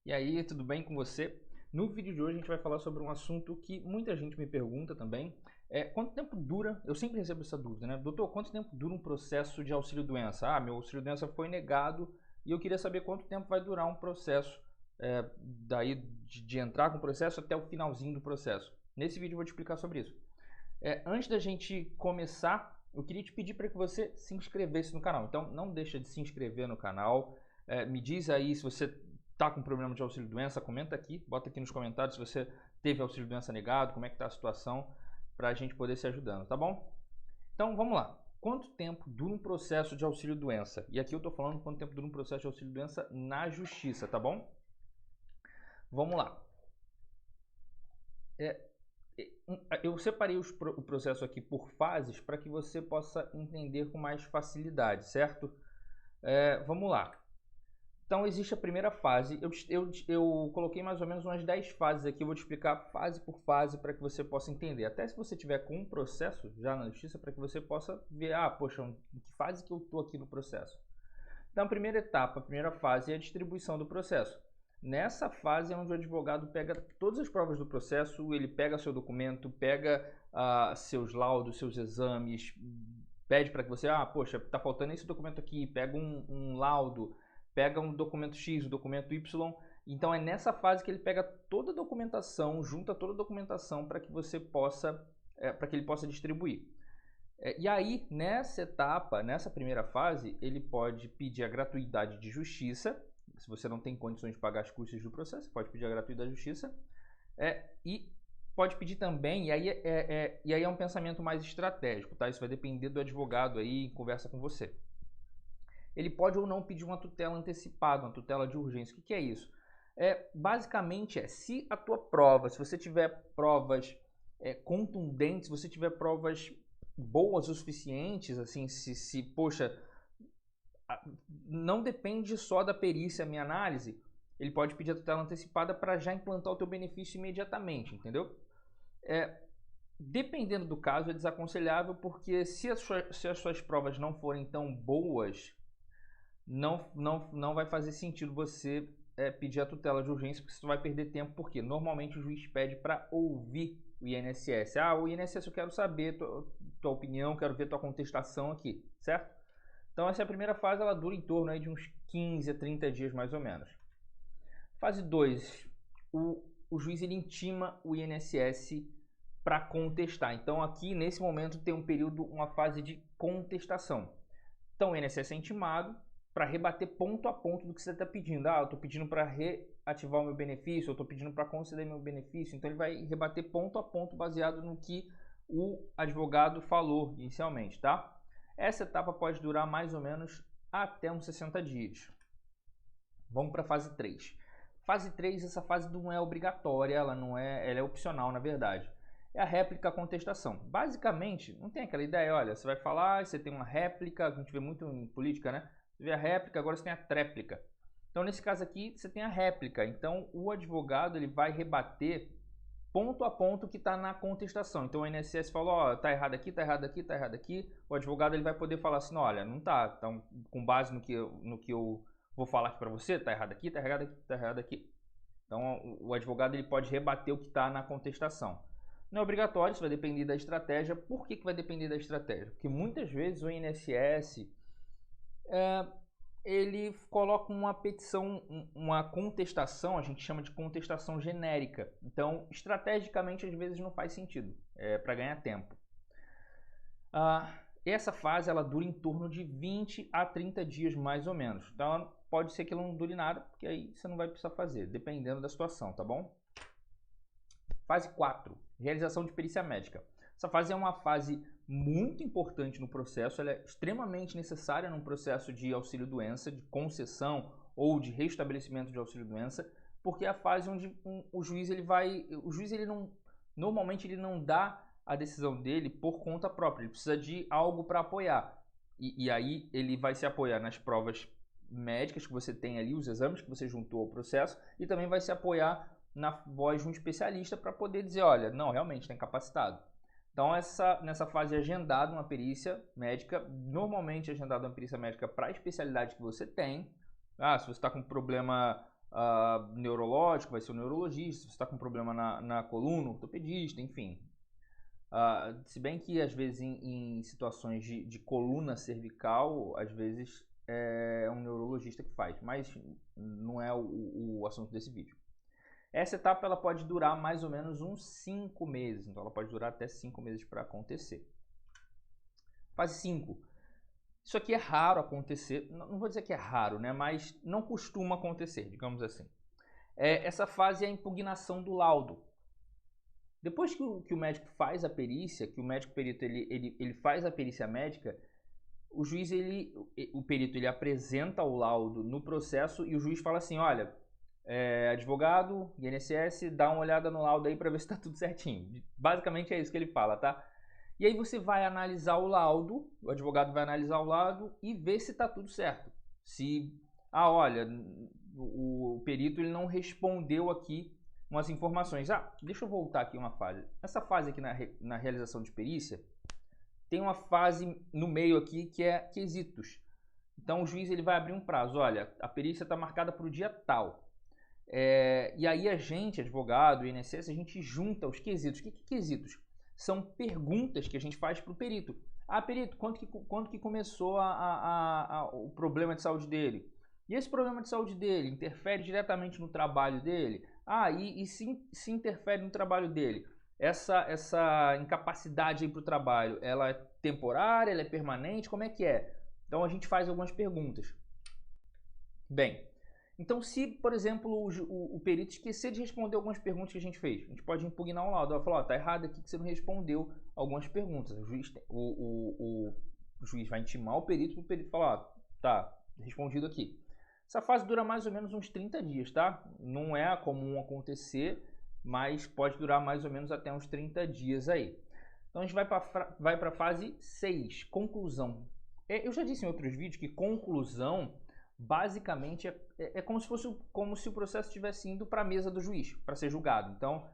E aí, tudo bem com você? No vídeo de hoje a gente vai falar sobre um assunto que muita gente me pergunta também. Quanto tempo dura, eu sempre recebo essa dúvida, né? Doutor, quanto tempo dura um processo de auxílio-doença? Ah, meu auxílio-doença foi negado e eu queria saber quanto tempo vai durar um processo, daí de entrar com o processo até o finalzinho do processo. Nesse vídeo eu vou te explicar sobre isso. Antes da gente começar, eu queria te pedir para que você se inscrevesse no canal. Então não deixa de se inscrever no canal. Me diz aí se você está com problema de auxílio-doença, comenta aqui, bota aqui nos comentários se você teve auxílio-doença negado, como é que está a situação, para a gente poder se ajudando, tá bom? Então vamos lá. Quanto tempo dura um processo de auxílio-doença? E aqui eu estou falando quanto tempo dura um processo de auxílio-doença na justiça, tá bom? Vamos lá. Eu separei o processo aqui por fases para que você possa entender com mais facilidade, certo? Vamos lá. Então existe a primeira fase, eu coloquei mais ou menos umas 10 fases aqui, eu vou te explicar fase por fase para que você possa entender. Até se você tiver com um processo já na justiça, para que você possa ver, poxa, em que fase que eu estou aqui no processo. Então a primeira etapa, a primeira fase é a distribuição do processo. Nessa fase é onde o advogado pega todas as provas do processo, ele pega seu documento, pega seus laudos, seus exames, pede para que você, poxa, está faltando esse documento aqui, pega um laudo, pega um documento X, um documento Y. Então é nessa fase que ele pega toda a documentação, junta toda a documentação para que você possa, para que ele possa distribuir. E aí, nessa etapa, nessa primeira fase, ele pode pedir a gratuidade de justiça. Se você não tem condições de pagar as custas do processo, pode pedir a gratuidade de justiça. E pode pedir também, e aí é um pensamento mais estratégico, tá? Isso vai depender do advogado aí, conversa com você. Ele pode ou não pedir uma tutela antecipada, uma tutela de urgência. O que é isso? Basicamente se a tua prova, se você tiver provas contundentes, se você tiver provas boas o suficientes, assim, poxa, não depende só da perícia a minha análise, ele pode pedir a tutela antecipada para já implantar o teu benefício imediatamente, entendeu? Dependendo do caso, é desaconselhável, porque se as suas provas não forem tão boas, não vai fazer sentido você pedir a tutela de urgência, porque você vai perder tempo, porque normalmente o juiz pede para ouvir o INSS. O INSS, eu quero saber tua opinião, quero ver tua contestação aqui, certo? Então essa é a primeira fase, ela dura em torno aí de uns 15 a 30 dias mais ou menos. Fase 2, o juiz ele intima o INSS para contestar. Então aqui nesse momento tem um período, uma fase de contestação. Então o INSS é intimado para rebater ponto a ponto do que você está pedindo. Eu estou pedindo para reativar o meu benefício, eu estou pedindo para conceder meu benefício. Então ele vai rebater ponto a ponto baseado no que o advogado falou inicialmente, tá? Essa etapa pode durar mais ou menos até uns 60 dias. Vamos para a fase 3. Fase 3, essa fase não é obrigatória, ela é opcional na verdade. É a réplica à contestação. Basicamente, não tem aquela ideia, olha, você vai falar, você tem uma réplica, a gente vê muito em política, né? Você vê a réplica, agora você tem a tréplica. Então, nesse caso aqui, você tem a réplica. Então, o advogado ele vai rebater ponto a ponto que está na contestação. Então, o INSS falou, está errado aqui, está errado aqui, está errado aqui. O advogado ele vai poder falar assim, olha, não está. Então, com base no que eu vou falar aqui para você, está errado aqui, está errado aqui, está errado aqui. Então, o advogado ele pode rebater o que está na contestação. Não é obrigatório, isso vai depender da estratégia. Por que vai depender da estratégia? Porque muitas vezes o INSS ele coloca uma petição, uma contestação, a gente chama de contestação genérica. Então, estrategicamente, às vezes não faz sentido, para ganhar tempo. Essa fase ela dura em torno de 20 a 30 dias mais ou menos. Então, pode ser que ela não dure nada, porque aí você não vai precisar fazer, dependendo da situação, tá bom? Fase 4, realização de perícia médica. Essa fase é uma fase muito importante no processo, ela é extremamente necessária num processo de auxílio-doença, de concessão ou de restabelecimento de auxílio-doença, porque é a fase onde o juiz normalmente ele não dá a decisão dele por conta própria, ele precisa de algo para apoiar. E aí ele vai se apoiar nas provas médicas que você tem ali, os exames que você juntou ao processo, e também vai se apoiar na voz de um especialista para poder dizer, olha, não, realmente está incapacitado. Então, nessa fase é agendada uma perícia médica, normalmente é agendada uma perícia médica para a especialidade que você tem. Se você está com problema neurológico, vai ser o neurologista. Se você está com problema na coluna, ortopedista, enfim. Se bem que às vezes em situações de coluna cervical, às vezes é um neurologista que faz, mas não é o assunto desse vídeo. Essa etapa ela pode durar mais ou menos uns 5 meses, então ela pode durar até 5 meses para acontecer. Fase 5. Isso aqui é raro acontecer, não vou dizer que é raro, né, mas não costuma acontecer, digamos assim. Essa fase é a impugnação do laudo. Depois que o médico faz a perícia, que o médico perito ele faz a perícia médica, o juiz, o perito, ele apresenta o laudo no processo e o juiz fala assim, olha, advogado, INSS, dá uma olhada no laudo aí para ver se está tudo certinho. Basicamente é isso que ele fala, tá? E aí você vai analisar o laudo, o advogado vai analisar o laudo e ver se está tudo certo. Se, olha, o perito ele não respondeu aqui umas informações. Deixa eu voltar aqui uma fase. Essa fase aqui na realização de perícia, tem uma fase no meio aqui que é quesitos. Então o juiz ele vai abrir um prazo. Olha, a perícia está marcada para o dia tal. E aí a gente, advogado, o INSS, a gente junta os quesitos. O que é quesitos? São perguntas que a gente faz para o perito. Perito, quando que começou o problema de saúde dele? E esse problema de saúde dele interfere diretamente no trabalho dele? E se interfere no trabalho dele, essa incapacidade para o trabalho, ela é temporária, ela é permanente, como é que é? Então a gente faz algumas perguntas. Bem, então se, por exemplo, o perito esquecer de responder algumas perguntas que a gente fez, a gente pode impugnar o laudo. Ela fala, tá errado aqui que você não respondeu algumas perguntas. O juiz vai intimar o perito para o perito falar, tá respondido aqui. Essa fase dura mais ou menos uns 30 dias, tá? Não é comum acontecer, mas pode durar mais ou menos até uns 30 dias aí. Então a gente vai para a fase 6, conclusão. Eu já disse em outros vídeos que conclusão basicamente é como se o processo estivesse indo para a mesa do juiz, para ser julgado. Então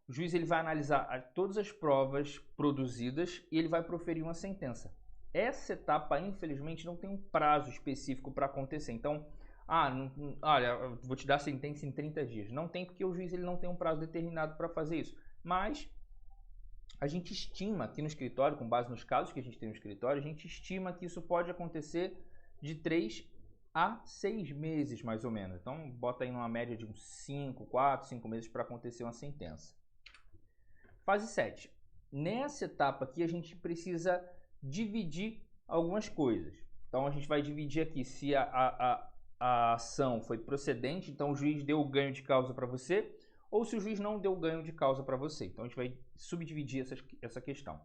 o juiz ele vai analisar todas as provas produzidas e ele vai proferir uma sentença. Essa etapa, infelizmente, não tem um prazo específico para acontecer. Então, olha, vou te dar a sentença em 30 dias. Não tem, porque o juiz ele não tem um prazo determinado para fazer isso. Mas a gente estima aqui no escritório, com base nos casos que a gente tem no escritório, a gente estima que isso pode acontecer de 3 a 6 meses, mais ou menos. Então, bota aí numa média de uns 4, 5 meses para acontecer uma sentença. Fase 7. Nessa etapa aqui, a gente precisa dividir algumas coisas. Então, a gente vai dividir aqui se a ação foi procedente, então o juiz deu o ganho de causa para você, ou se o juiz não deu o ganho de causa para você. Então, a gente vai subdividir essa questão.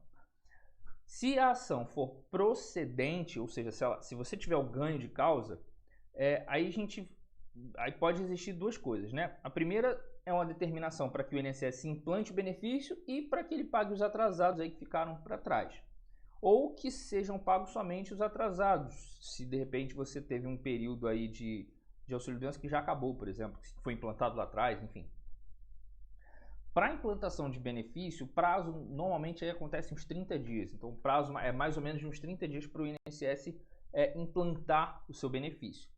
Se a ação for procedente, ou seja, se você tiver o ganho de causa, aí pode existir duas coisas, né? A primeira é uma determinação para que o INSS implante o benefício e para que ele pague os atrasados aí que ficaram para trás. Ou que sejam pagos somente os atrasados, se de repente você teve um período aí de auxílio-doença que já acabou, por exemplo, que foi implantado lá atrás, enfim. Para a implantação de benefício, o prazo normalmente aí acontece uns 30 dias. Então o prazo é mais ou menos de uns 30 dias para o INSS implantar o seu benefício.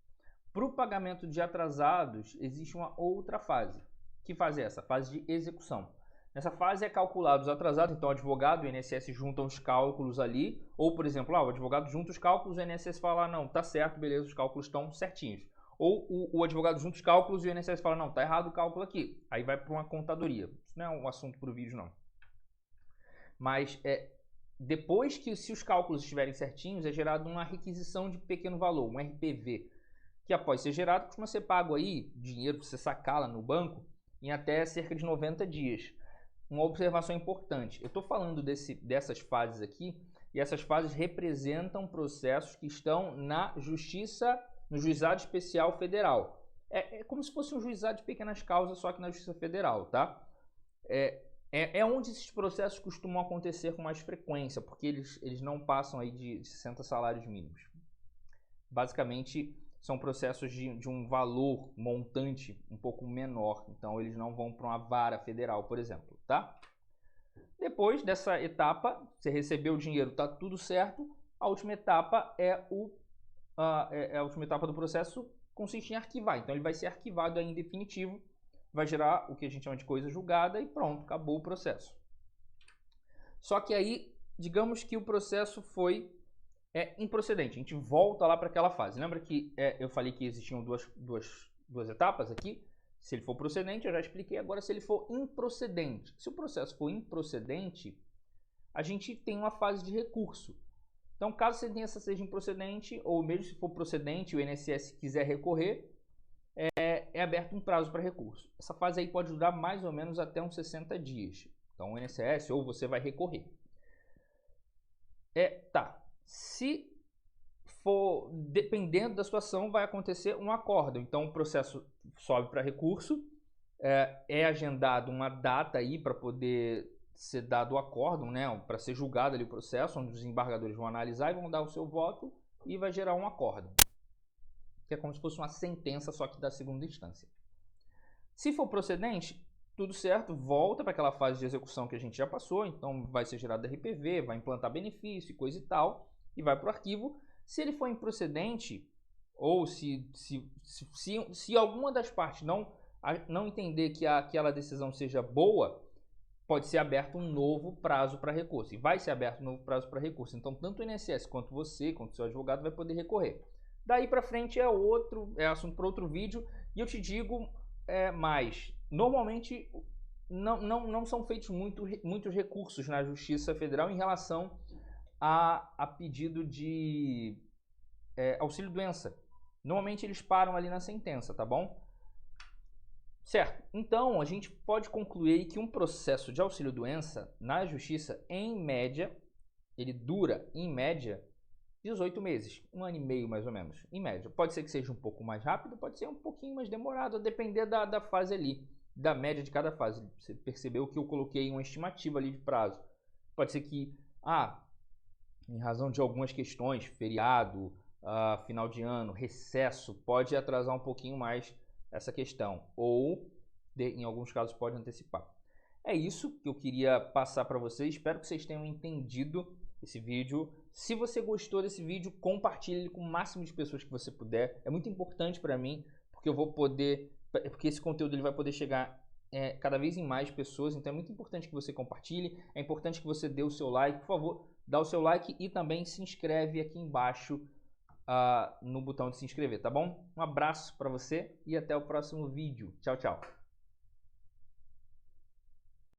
Para o pagamento de atrasados, existe uma outra fase. Que fase é essa? Fase de execução. Nessa fase é calculado os atrasados, então o advogado e o INSS juntam os cálculos ali, ou por exemplo, o advogado junta os cálculos, o INSS fala, não, tá certo, beleza, os cálculos estão certinhos. Ou o advogado junta os cálculos e o INSS fala, não, tá errado o cálculo aqui. Aí vai para uma contadoria. Isso não é um assunto para o vídeo, não. Mas depois que, se os cálculos estiverem certinhos, é gerado uma requisição de pequeno valor, um RPV, que após ser gerado, costuma ser pago aí, dinheiro para você sacar lá no banco, em até cerca de 90 dias. Uma observação importante, eu estou falando dessas fases aqui, e essas fases representam processos que estão na Justiça, no Juizado Especial Federal. É como se fosse um juizado de pequenas causas, só que na Justiça Federal, tá? É onde esses processos costumam acontecer com mais frequência, porque eles não passam aí de 60 salários mínimos. Basicamente, são processos de um valor montante um pouco menor, então eles não vão para uma vara federal, por exemplo, tá? Depois dessa etapa, você recebeu o dinheiro, tá tudo certo, a última etapa é a última etapa do processo, consiste em arquivar. Então ele vai ser arquivado aí em definitivo, vai gerar o que a gente chama de coisa julgada e pronto, acabou o processo. Só que aí, digamos que o processo foi improcedente. A gente volta lá para aquela fase. Lembra que eu falei que existiam duas etapas aqui? Se ele for procedente, eu já expliquei. Agora, se ele for improcedente. Se o processo for improcedente, a gente tem uma fase de recurso. Então, caso a sentença seja improcedente, ou mesmo se for procedente, o INSS quiser recorrer, é aberto um prazo para recurso. Essa fase aí pode durar mais ou menos até uns 60 dias. Então, o INSS ou você vai recorrer. Se for, dependendo da situação, vai acontecer um acórdão. Então, o processo sobe para recurso, é agendado uma data aí para poder ser dado o acórdão, né, para ser julgado ali o processo, onde os desembargadores vão analisar e vão dar o seu voto e vai gerar um acórdão, que é como se fosse uma sentença, só que da segunda instância. Se for procedente, tudo certo, volta para aquela fase de execução que a gente já passou, então vai ser gerado RPV, vai implantar benefício e coisa e tal, e vai para o arquivo. Se ele for improcedente, ou se alguma das partes não entender que aquela decisão seja boa, pode ser aberto um novo prazo para recurso. E vai ser aberto um novo prazo para recurso. Então, tanto o INSS quanto você, quanto o seu advogado, vai poder recorrer. Daí para frente é assunto para outro vídeo. E eu te digo mais. Normalmente, não são feitos muitos recursos na Justiça Federal em relação a pedido de auxílio-doença. Normalmente eles param ali na sentença, tá bom? Certo. Então, a gente pode concluir que um processo de auxílio-doença na Justiça, em média, ele dura, em média, 18 meses. 1 ano e meio, mais ou menos, em média. Pode ser que seja um pouco mais rápido, pode ser um pouquinho mais demorado, a depender da fase ali, da média de cada fase. Você percebeu que eu coloquei uma estimativa ali de prazo. Pode ser que, em razão de algumas questões, feriado, final de ano, recesso, pode atrasar um pouquinho mais essa questão, ou em alguns casos pode antecipar. É isso que eu queria passar para vocês, espero que vocês tenham entendido esse vídeo. Se você gostou desse vídeo, compartilhe com o máximo de pessoas que você puder, é muito importante para mim, porque esse conteúdo ele vai poder chegar cada vez em mais pessoas, então é muito importante que você compartilhe, é importante que você dê o seu like, por favor, dá o seu like e também se inscreve aqui embaixo no botão de se inscrever, tá bom? Um abraço para você e até o próximo vídeo. Tchau, tchau.